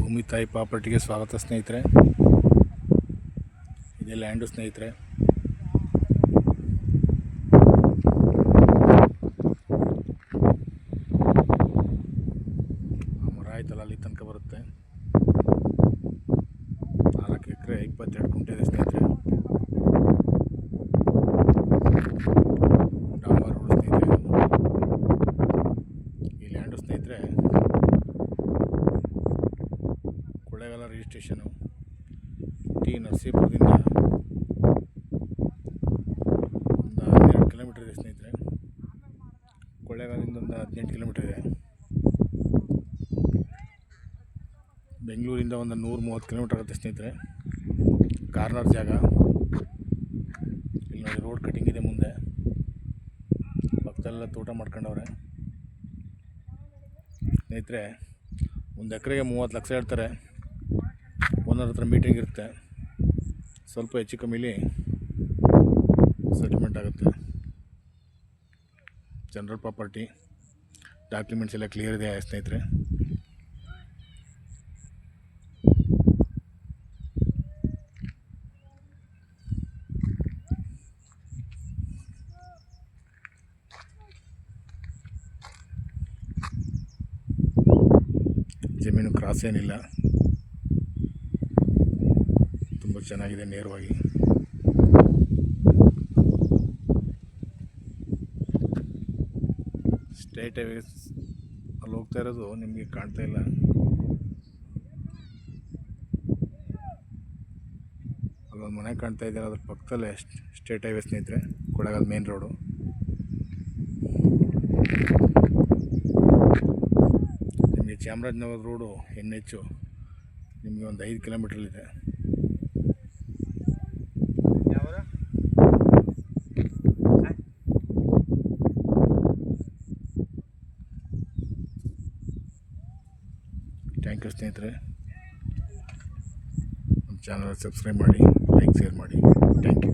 ಭೂಮಿ ತಾಯಿ ಪ್ರಾಪರ್ಟಿಗೆ ಸ್ವಾಗತ ಸ್ನೇಹಿತರೆ. ಇದೇ ಲ್ಯಾಂಡು ಸ್ನೇಹಿತರೆ. ಮರ ಆಯ್ತಲ್ಲ ಅಲ್ಲಿ ತನಕ ಬರುತ್ತೆ. 4 ಎಕರೆ 22 ಗುಂಟೆ ಇದೆ ಸ್ನೇಹಿತರೆ. ಡಾಂಬರ್ ರೋಡ್ ಸ್ನೇಹಿತರೆ. ಈ ಲ್ಯಾಂಡು ಸ್ನೇಹಿತರೆ ಕೊಳ್ಳೇಗಾಲ ರಿಜಿಸ್ಟ್ರೇಷನು. ಟಿ ನರಸೀಪುರದಿಂದ ಒಂದು 12 ಕಿಲೋಮೀಟರ್ ಇದೆ ಸ್ನೇಹಿತರೆ. ಕೊಳ್ಳೇಗಾಲದಿಂದ ಒಂದು 18 ಕಿಲೋಮೀಟರ್ ಇದೆ. ಬೆಂಗಳೂರಿಂದ ಒಂದು 130 ಕಿಲೋಮೀಟರ್ ಆಗುತ್ತೆ ಸ್ನೇಹಿತರೆ. ಕಾರ್ನರ್ ಜಾಗ. ಇಲ್ಲಿ ನೋಡಿ ರೋಡ್ ಕಟಿಂಗ್ ಇದೆ ಮುಂದೆ. ಪಕ್ಕದಲ್ಲೆಲ್ಲ ತೋಟ ಮಾಡ್ಕೊಂಡವ್ರೆ ಸ್ನೇಹಿತರೆ. 1 ಎಕರೆಗೆ 30 ಲಕ್ಷ ಹೇಳ್ತಾರೆ. ಓನರ್ ಹತ್ರ ಮೀಟಿಂಗ್ ಇರುತ್ತೆ. ಸ್ವಲ್ಪ ಹೆಚ್ಚು ಕಮ್ಮಿಲಿ ಸೆಟಲ್ಮೆಂಟ್ ಆಗುತ್ತೆ. ಜನರಲ್ ಪ್ರಾಪರ್ಟಿ ಡಾಕ್ಯುಮೆಂಟ್ಸ್ ಎಲ್ಲ ಕ್ಲಿಯರ್ ಇದೆ ಸ್ನೇಹಿತರೆ. ಜಮೀನು ಕ್ರಾಸ್ ಏನಿಲ್ಲ, ತುಂಬ ಚೆನ್ನಾಗಿದೆ. ನೇರವಾಗಿ ಸ್ಟ್ರೈಟ್ ಹೈವೇ ಅಲ್ಲಿ ಹೋಗ್ತಾ ಇರೋದು ನಿಮಗೆ ಕಾಣ್ತಾ ಇಲ್ಲ. ಅಲ್ಲೊಂದು ಮನೆ ಕಾಣ್ತಾ ಇದ್ದಾರೆ, ಅದ್ರ ಪಕ್ಕದಲ್ಲೇ ಸ್ಟ್ರೈಟ್ ಹೈವೇ ಸ್ನೇಹಿತರೆ. Kollegal main road. ನಿಮಗೆ ಚಾಮರಾಜನಗರ ರೋಡು NH ನಿಮಗೆ ಒಂದು 5 ಕಿಲೋಮೀಟ್ರಲ್ಲಿದೆ. ಥ್ಯಾಂಕ್ ಯು ಸ್ನೇಹಿತರೆ. ನಮ್ಮ ಚಾನಲ್ ಸಬ್ಸ್ಕ್ರೈಬ್ ಮಾಡಿ, ಲೈಕ್, ಶೇರ್ ಮಾಡಿ. Thank you.